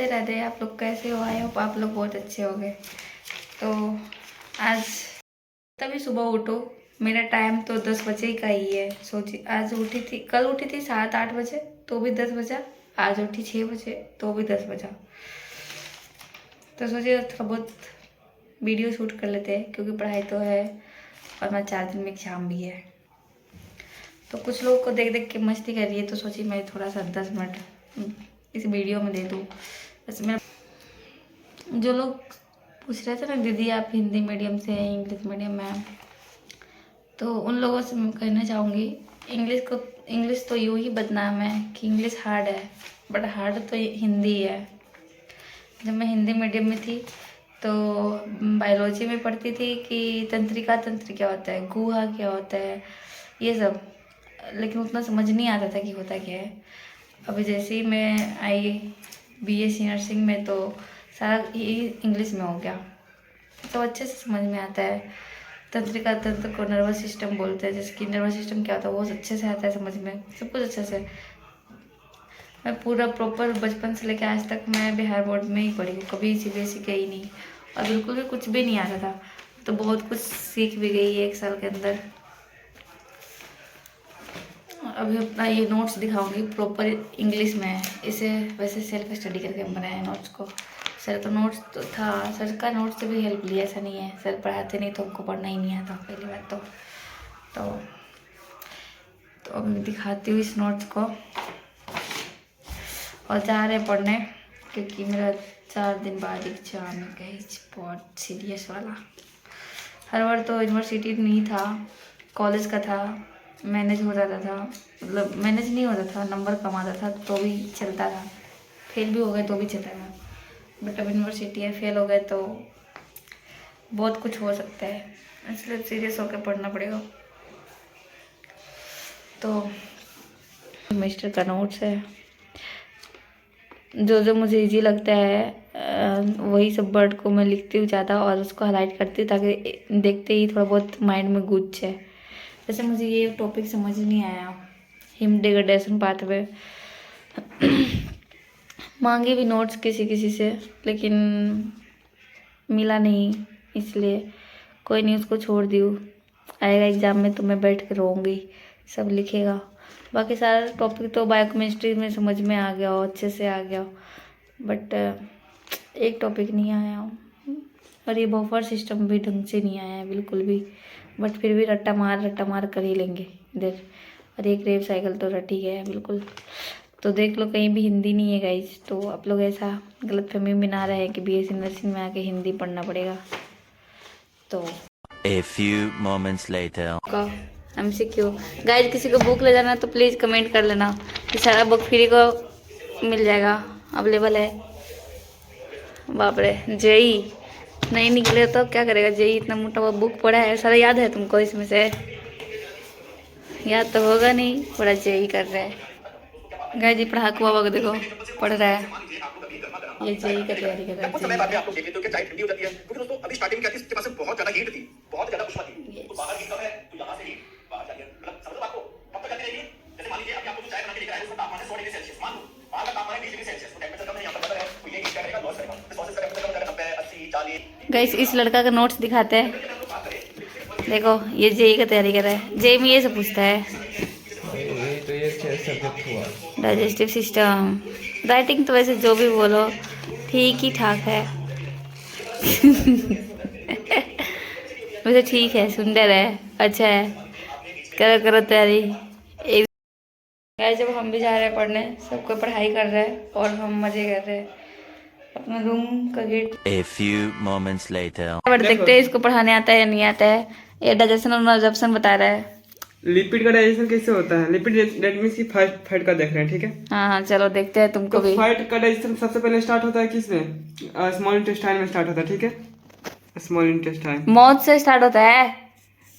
राधे। आप लोग कैसे हो? आई होप आप लोग बहुत अच्छे हो गए। तो आज तभी सुबह उठो, मेरा टाइम तो 10 बजे का ही है। सोची आज उठी थी, कल उठी थी 7-8 बजे तो भी 10 बजा, आज उठी 6 बजे तो भी 10 बजा। तो सोचिए थोड़ा बहुत वीडियो शूट कर लेते हैं क्योंकि पढ़ाई तो है और मैं 4 दिन में एग्जाम भी है। तो कुछ लोगों को देख देख के मस्ती कर रही है, तो सोची मैं थोड़ा सा 10 मिनट इस वीडियो में दे दूँ। वैसे मेरा जो लोग पूछ रहे थे ना, दीदी आप हिंदी मीडियम से हैं इंग्लिश मीडियम में, तो उन लोगों से मैं कहना चाहूँगी इंग्लिश तो यूँ ही बदनाम है कि इंग्लिश हार्ड है, बट हार्ड तो हिंदी है। जब मैं हिंदी मीडियम में थी तो बायोलॉजी में पढ़ती थी कि तंत्रिका तंत्र क्या होता है, गुहा क्या होता है, ये सब, लेकिन उतना समझ नहीं आता था कि होता क्या है। अभी जैसे ही मैं आई बीएससी नर्सिंग में तो सारा ही इंग्लिश में हो गया, तो अच्छे से समझ में आता है। तंत्रिका तंत्र को नर्वस सिस्टम बोलते हैं, जैसे कि नर्वस सिस्टम क्या होता है वो अच्छे से आता है समझ में, सब कुछ अच्छे से। मैं पूरा प्रॉपर बचपन से लेकर आज तक मैं बिहार बोर्ड में ही पढ़ी हूँ, कभी सीबीएसई गई नहीं और बिल्कुल भी कुछ भी नहीं आता था। तो बहुत कुछ सीख भी गई है 1 साल के अंदर। अभी अपना ये नोट्स दिखाऊंगी, प्रॉपर इंग्लिश में है। इसे वैसे सेल्फ स्टडी करके बनाया नोट्स को। सर का नोट्स तो था, सर का नोट्स से भी हेल्प लिया, ऐसा नहीं है सर पढ़ाते नहीं तो हमको पढ़ना ही नहीं आता पहली बात तो अब मैं दिखाती हूँ इस नोट्स को और जा रहे पढ़ने क्योंकि मेरा 4 दिन बाद एग्जाम है गाइस, बहुत सीरियस वाला। हर बार तो यूनिवर्सिटी नहीं था, कॉलेज का था, मैनेज हो जाता था, मतलब मैनेज नहीं होता था, नंबर कम आता था तो भी चलता था, फेल भी हो गए तो भी चलता था। बट अब यूनिवर्सिटी है, फेल हो गए तो बहुत कुछ हो सकता है, इसलिए सीरियस होकर पढ़ना पड़ेगा। तो सेमेस्टर का नोट्स है, जो जो मुझे इजी लगता है वही सब वर्ड को मैं लिखती हूँ ज़्यादा और उसको हाईलाइट करती हूँ ताकि देखते ही थोड़ा बहुत माइंड में घुस जाए। जैसे मुझे ये टॉपिक समझ नहीं आया, हिम डिग्रेडेशन पाथवे, मांगे भी नोट्स किसी किसी से लेकिन मिला नहीं, इसलिए कोई नहीं उसको छोड़ दियो। आएगा एग्ज़ाम में तो मैं बैठ के रोऊंगी, सब लिखेगा। बाकी सारा टॉपिक तो बायोकेमिस्ट्री में समझ में आ गया हो, अच्छे से आ गया हो, बट एक टॉपिक नहीं आया और ये बफर सिस्टम भी ढंग से नहीं आया है बिल्कुल भी, बट फिर भी रट्टा मार कर ही लेंगे इधर। और एक रेव साइकिल तो रट ही गया है बिल्कुल। तो देख लो कहीं भी हिंदी नहीं है गाइस, तो आप लोग ऐसा गलतफहमी में ना रहे कि बीएससी नर्सिंग में आके हिंदी पढ़ना पड़ेगा। तो A few moments later. MCQ guys, किसी को बुक ले जाना तो प्लीज़ कमेंट कर लेना, कि सारा बुक फ्री को मिल जाएगा, अवेलेबल है। बाप रे, जेई नहीं निकले तो क्या करेगा? जेई इतना मोटा हुआ बुक पढ़ा है, सारा याद है तुमको इसमें से? याद तो होगा नहीं, पूरा जेई कर रहा है। गाइस जी पढ़ाकू बाबा को देखो पढ़ रहा है, ये जेई का तैयारी कर रहा है। समय बाद में आप लोग देख लेते हो कि चाय ठंडी हो जाती है, क्योंकि दोस्तों अभी स्टार्टिंग क्या थी, इसके पास में बहुत ज्यादा हीट थी, बहुत ज्यादा उष्मा थी। तो बाहर हीट कम है तो यहाँ से हीट बाहर जाइए, मतलब समझ लो आपको कब तक जाती रहेगी। जैसे मान लीजिए अभी आपको जो चाय बना के लेकर आए उसका तापमान है 100 डिग्री सेल्सियस, मान लो बाहर का तापमान है 20 डिग्री सेल्सियस, तो टेम्परेचर कम है, यहाँ पर ज्यादा है, तो ये हीट क्या करेगा, लॉस करेगा। तो 100 से टेम्परेचर कम हो जाएगा 90 80 40। गाइस इस लड़का का नोट्स दिखाते हैं, देखो ये जेई का तैयारी कर रहा है। जेई में ये सब पूछता है, तो ये सब्जेक्ट हुआ डाइजेस्टिव सिस्टम, राइटिंग तो वैसे जो भी बोलो ठीक ही ठाक है। वैसे ठीक है, सुंदर है, अच्छा है, करो करो तैयारी। एक गाइस जब हम भी जा रहे हैं पढ़ने, सब कोई पढ़ाई कर रहा है और हम मजे कर रहे हैं। अपना रूम का gate A few moments later. But देखते हैं इसको पढ़ाने आता है या नहीं आता है। ये डाइजेशन और एब्जॉर्प्शन बता रहा है। लिपिड का डाइजेशन कैसे होता है? लिपिड दैट मींस की फैट का देख रहे हैं, ठीक है। हाँ चलो देखते हैं तुमको तो भी। फैट का डाइजेशन सबसे पहले स्टार्ट होता है किसमें? स्मॉल इंटेस्टाइन में स्टार्ट होता है, ठीक है। स्मॉल इंटेस्टाइन, मौत से स्टार्ट होता है।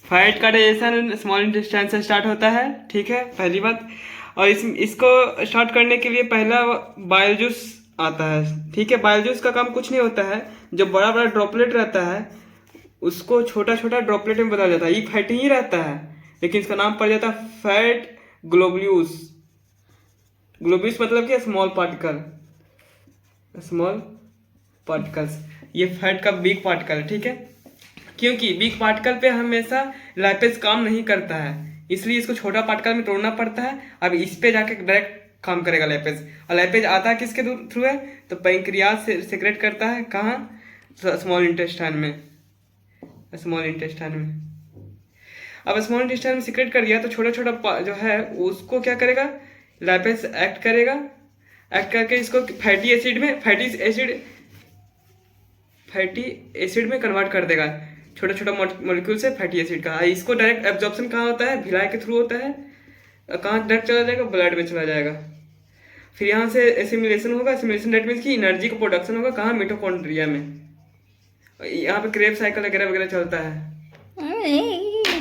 फैट का डाइजेशन स्मॉल इंटेस्टाइन से स्टार्ट होता है, ठीक है, पहली बात। और इसको स्टार्ट करने के लिए पहला बाइल जूस आता है, ठीक है। बाइल जूस का काम कुछ नहीं होता है, जो बड़ा बड़ा ड्रॉपलेट रहता है उसको छोटा छोटा ड्रॉपलेट में बदल जाता है। ये फैट ही रहता है लेकिन इसका नाम पड़ जाता है फैट ग्लोब्यूल्स। ग्लोब्यूल्स मतलब क्या? Small particle. स्मॉल पार्टिकल्स, ये फैट का बिग पार्टिकल है, ठीक है। क्योंकि बिग पार्टिकल पे हमेशा लाइपेज काम नहीं करता है, इसलिए इसको छोटा पार्टिकल में तोड़ना पड़ता है। अब इस पे जाके डायरेक्ट काम करेगा लाइपेज, और लाइपेज आता है किसके थ्रू है, तो पैंक्रियाज से सेक्रेट करता है, कहाँ, स्मॉल इंटेस्टाइन में, स्मॉल इंटेस्टाइन में। अब स्मॉल इंटेस्टाइन में सीक्रेट कर दिया तो छोटा छोटा जो है उसको क्या करेगा, लाइपेज एक्ट करेगा, एक्ट करके इसको फैटी एसिड में कन्वर्ट कर देगा, छोटा छोटा मॉलिक्यूल से फैटी एसिड का। इसको डायरेक्ट एब्जॉर्प्शन कहाँ होता है, भिलाई के थ्रू होता है, कहाँ डायरेक्ट चला जाएगा, ब्लड में चला जाएगा। फिर यहाँ से एसिमिलेशन होगा, एसिमिलेशन दैट मीन्स की एनर्जी का प्रोडक्शन होगा, कहाँ, मिटोकॉन्ड्रिया में। यहाँ पे क्रेब साइकिल वगैरह वगैरह चलता है।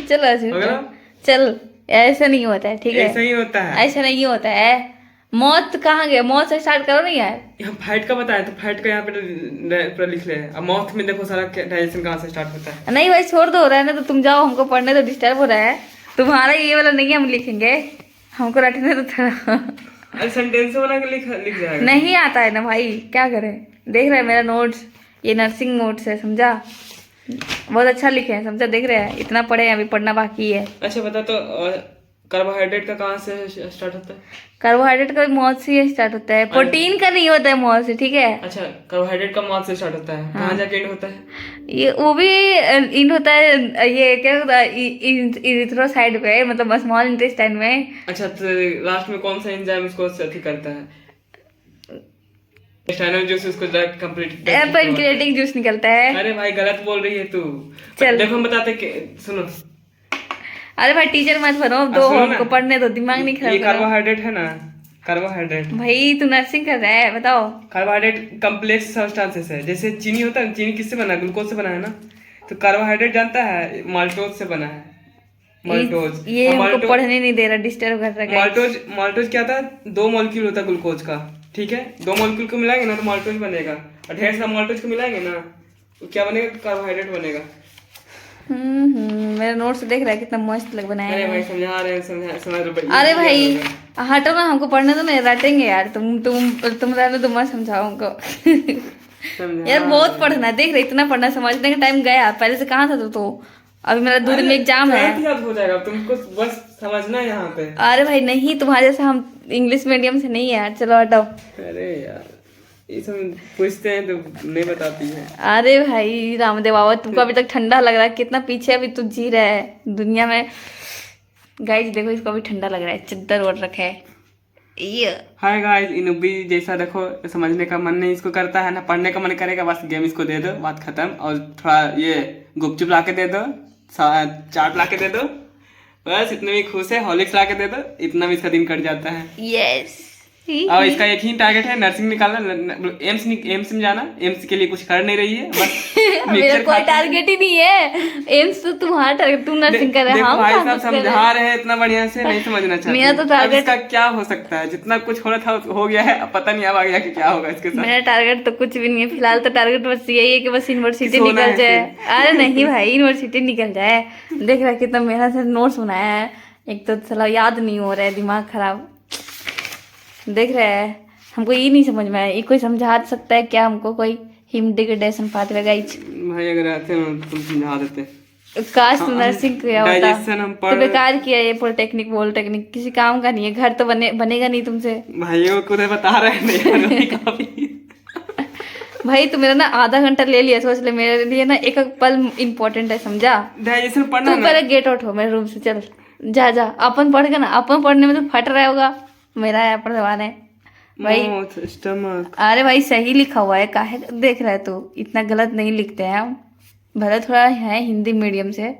चलो चल, ऐसा नहीं होता है, ठीक है, ऐसा ही होता है, ऐसा नहीं होता है। मौत कहाँ गया, मौत से स्टार्ट करो ना यार। यहाँ फैट का बताया तो फैट का यहाँ पे पूरा लिख ले। अब माउथ में देखो सारा डाइजेशन कहाँ से स्टार्ट होता है। नहीं भाई छोड़ दो, रहा है ना, तो तुम जाओ, हमको पढ़ने तो डिस्टर्ब हो रहा है। तुम्हारा ये वाला नहीं हम लिखेंगे, हमको रटने तो थोड़ा अरे सेंटेंस बना के लिख जाएगा। नहीं आता है ना भाई, क्या करें। देख रहे हैं मेरा नोट्स, ये नर्सिंग नोट्स है, समझा, बहुत अच्छा लिखे हैं, समझा, देख रहे हैं, इतना पढ़े, अभी पढ़ना बाकी है। अच्छा बता तो कार्बोहाइड्रेट का कहाँ से स्टार्ट होता है? कार्बोहाइड्रेट का मौत से ही स्टार्ट होता है, प्रोटीन का नहीं होता है मौत से, ठीक है। अच्छा, कार्बोहाइड्रेट का मौत से स्टार्ट होता है, कहाँ जाके एंड होता है? ये वो भी इंड होता है, ये क्या होता है, इरिथ्रोसाइड पे, मतलब स्मॉल इंटेस्टाइन में। अच्छा, तो लास्ट में कौन सा एंजाइम उसको अथी करता है? इंटेस्टाइनल जूस उसको कंप्लीट, पैनक्रियाटिक जूस निकलता है। अरे भाई गलत बोल रही है तू। चल देखो हम बताते सुनो। अरे भाई टीचर मत बनो, दो हमको पढ़ने दो, दिमाग नहीं खराब। ये कार्बोहाइड्रेट है ना, कार्बोहाइड्रेट। भाई तू नर्सिंग कर रहा है, बताओ। कार्बोहाइड्रेट कम्प्लेक्स सब्सटेंसेस है, जैसे चीनी होता है, चीनी किससे बना है, ग्लूकोज से बना है ना। तो कार्बोहाइड्रेट जानता है, माल्टोज से बना है, माल्टोज। ये हमको पढ़ने नहीं दे रहा, डिस्टर्ब कर रहा है। माल्टोज क्या था, 2 मॉलिक्यूल होता है ग्लूकोज का, ठीक है। 2 मॉलिक्यूल को मिलाएंगे ना तो माल्टोज बनेगा, और ढेर सारा माल्टोज को मिलाएंगे ना तो क्या बनेगा, कार्बोहाइड्रेट बनेगा। मेरा नोट्स देख रहा है कितना मस्त लग बनाया अरे है। भाई समझा रहे हैं, समझ। अरे भाई हटो ना, हमको पढ़ने दो ना, रटेंगे यार। तुम रहने दो, मत समझाओ हमको यार, बहुत पढ़ना, देख रहे इतना पढ़ना, समझने का टाइम गया, पहले से कहाँ था तो अभी मेरा 2 दिन में एग्जाम है। याद हो जाएगा, तुमको बस समझना है यहाँ पे। अरे भाई नहीं, तुम्हारे जैसा हम इंग्लिश मीडियम से नहीं है यार, चलो हटाओ। अरे यार ये सब पूछते हैं तो नहीं बताती है। अरे भाई रामदेव बाबा, तुमको अभी तक ठंडा लग रहा है, कितना पीछे अभी तू जी रहा है दुनिया में। गाइस देखो, इसको अभी ठंडा लग रहा है, चद्दर ओढ़ रखा है ये। हाय गाइस, इनुबी जैसा देखो, समझने का मन नहीं इसको करता है ना, पढ़ने का मन करेगा, बस गेम इसको दे दो, बात खत्म। और थोड़ा ये गुपचुप ला के दे दो, चाट ला के दे दो, बस इतने में खुश है। हॉर्लिक्स ला के दे दो, इतना में इसका दिन कट जाता है। यस और इसका एक ही टारगेट है, नर्सिंग निकालना, एम्स में जाना। एम्स के लिए कुछ कर नहीं रही है, बस मेरा कोई टारगेट ही नहीं है, एम्स तो तुम्हारा टारगेट, तुम नर्सिंग कर रहे हो। भाई साहब समझा रहे हैं इतना बढ़िया से, नहीं समझना चाहते। मेरा तो टारगेट, इसका क्या हो सकता है, जितना कुछ होना था हो गया है, अब पता नहीं अब आगे कि क्या होगा इसके साथ। मेरा टारगेट तो कुछ भी नहीं है फिलहाल, तो टारगेट बस यही है कि बस यूनिवर्सिटी निकल जाए। अरे नहीं भाई, यूनिवर्सिटी निकल जाए। देख रहा है कितना मेहनत से नोट्स बनाया है, एक तो साला याद नहीं हो रहा है, दिमाग खराब। देख रहे हैं, हमको ये नहीं समझ में आया, ये कोई समझा सकता है क्या हमको, कोई हिमडिग्रेडेशन पाथवे गाइस? भाई अगर आते हैं तो तुम समझा देते। काश तू नर्सिंग किया होता, डाइजेशन हम तो बेकार किया ये पॉलिटेक्निक वोलटेक्निक, किसी काम का नहीं है, घर तो बनेगा नहीं तुमसे। भाई वो खुद बता रहे हैं भाई तू मेरा ना आधा घंटा ले लिया, सोच ले, मेरे लिए ना एक एक पल इम्पोर्टेंट है, समझा। डाइजेशन पढ़ना तू पहले गेट आउट हो मेरे रूम से, चल जा जा, अपन पढ़ेगा ना, अपन पढ़ने में तो फट रहा होगा, मेरा है पढ़वाने भाई। स्टमक, अरे भाई सही लिखा हुआ है, काहे देख रहा है तू, इतना गलत नहीं लिखते हैं हम, भले थोड़ा है हिंदी मीडियम से,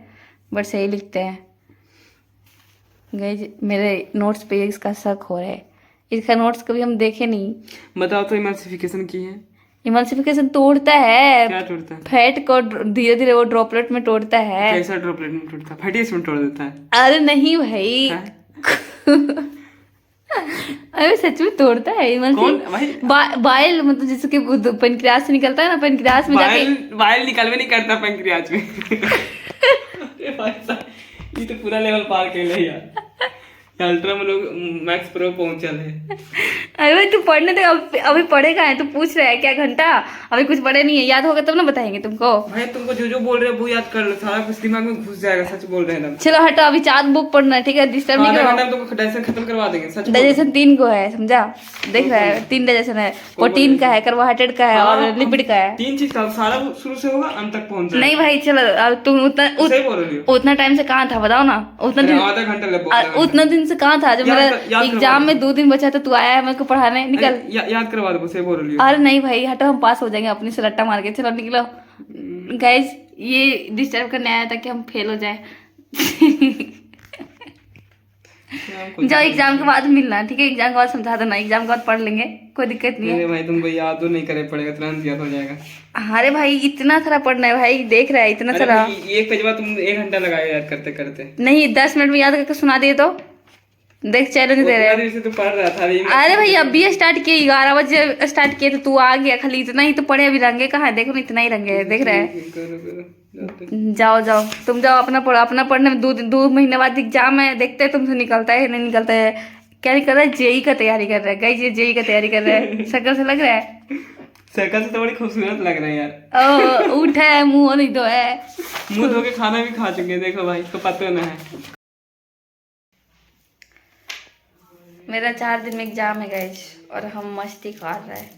बट सही लिखते हैं। गाइस मेरे नोट्स पे इसका शक हो रहा है, इसका नोट्स कभी हम देखे नहीं। बताओ तो इमल्सिफिकेशन की है? इमल्सिफिकेशन तोड़ता है, क्या तोड़ता है? फैट को धीरे धीरे वो ड्रॉपलेट में तोड़ता है। कैसा ड्रॉपलेट में तोड़ता है? फैटी एसिड में तोड़ देता है? अरे नहीं भाई अरे सच में तोड़ता है बाइल, मतलब जैसे कि पेनक्रियाज से निकलता है ना, पेनक्रियाज में जाके बाइल निकलवे नहीं करता पेनक्रियाज में। ये तो पूरा लेवल पार कर ले यार, अल्ट्रा में लोग मैक्स प्रो पहुंचल है। अरे भाई तू पढ़ने दे, अभी पढ़ेगा है, तू पूछ रहा है क्या घंटा, अभी कुछ पढ़े नहीं है, याद होगा तब ना बताएंगे तुमको। भाई तुमको जो जो बोल रहे हो वो याद कर लो, सारा कुछ दिमाग में घुस जाएगा, सच बोल रहे हैं ना। चलो हटो, अभी 4 बुक पढ़ना है, ठीक है, डिस्टर्ब नहीं आधा करो। घंटा में तुमको डायजेशन खत्म करवा देंगे, सच बोल। डाइजेशन 3 को है, समझा, देख रहा है, 3 डाइजेशन है, प्रोटीन का है, कार्बोहाइड्रेट का है और लिपिड का है। 3 चीज का सारा शुरू से होगा अंत तक पहुंच जाएगा। नहीं भाई चलो, अब तुम सही बोल रही हो। उतना टाइम से कहाँ था बताओ ना, उतना दिन, आधा घंटा लग उतना दिन से कहाँ था, जब मेरा एग्जाम में 2 दिन बचा था, तू आया है मेरे को पढ़ाने, निकल। याद करवा दो, सही बोल रही हो। अरे नहीं भाई हटो, हम पास हो जाएंगे अपनी से रट्टा मार के, चलो निकलो गाइस, ये डिस्टर्ब करने आया था कि हम फेल हो जाए। जाओ एग्जाम के बाद मिलना, ठीक है, एग्जाम के बाद समझा देना, एग्जाम के बाद पढ़ लेंगे, कोई दिक्कत नहीं है। भाई तुमको याद तो नहीं करे पड़ेगा, तुरंत याद हो जाएगा। अरे भाई इतना सारा पढ़ना है भाई, देख रहा है इतना सारा। एक पेज बाद तुम 1 घंटा लगाए याद करते करते। नहीं 10 मिनट में याद करके सुना दिए तो देख, चैलेंज दे रहे हैं। तो पढ़ रहा था अभी। अरे भाई अभी स्टार्ट किए, 11 बजे स्टार्ट किए तो तू आ गया, खाली इतना ही तो पढ़े, अभी रंगे कहाँ है, देखो ना इतना ही रंगे है, देख रहे हैं। जाओ जाओ तुम जाओ, अपना पढ़ो, अपना पढ़ने में 2 महीने बाद एग्जाम है, देखते हैं तुमसे निकलता है नहीं निकलता है। क्या नहीं कर रहा है, जेई का तैयारी कर रहा है गाइस, ये जेई का तैयारी कर रहा है, शक्ल से लग रहा है, शक्ल से तो बड़ी खूबसूरत लग रहा है यार। उठ है, मुंह नहीं तो है, मुंह धो के खाना भी खा चुके हैं, देखो भाई इसको पता ना है। मेरा 4 दिन में एग्जाम है गाइस, और हम मस्ती कर रहे हैं।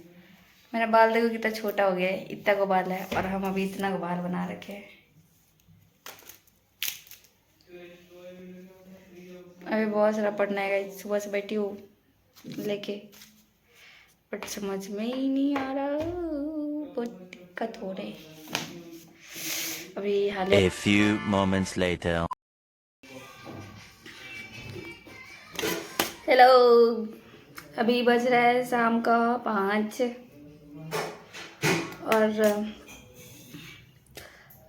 मेरा बाल देखो कितना छोटा हो गया है, इतना को बाल है, और हम अभी इतना को बाल बना रखे हैं। अभी बहुत सारा पढ़ना है गाइस, सुबह से बैठी हूँ लेके, बट समझ में ही नहीं आ रहा, बहुत दिक्कत हो रही अभी हाल। A few moments later. Hello, अभी बज रहा है शाम का 5, और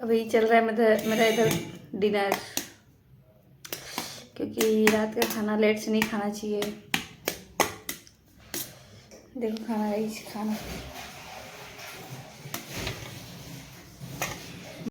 अभी चल रहा है मेरा इधर डिनर, क्योंकि रात का खाना लेट से नहीं खाना चाहिए। देखो खाना, खाना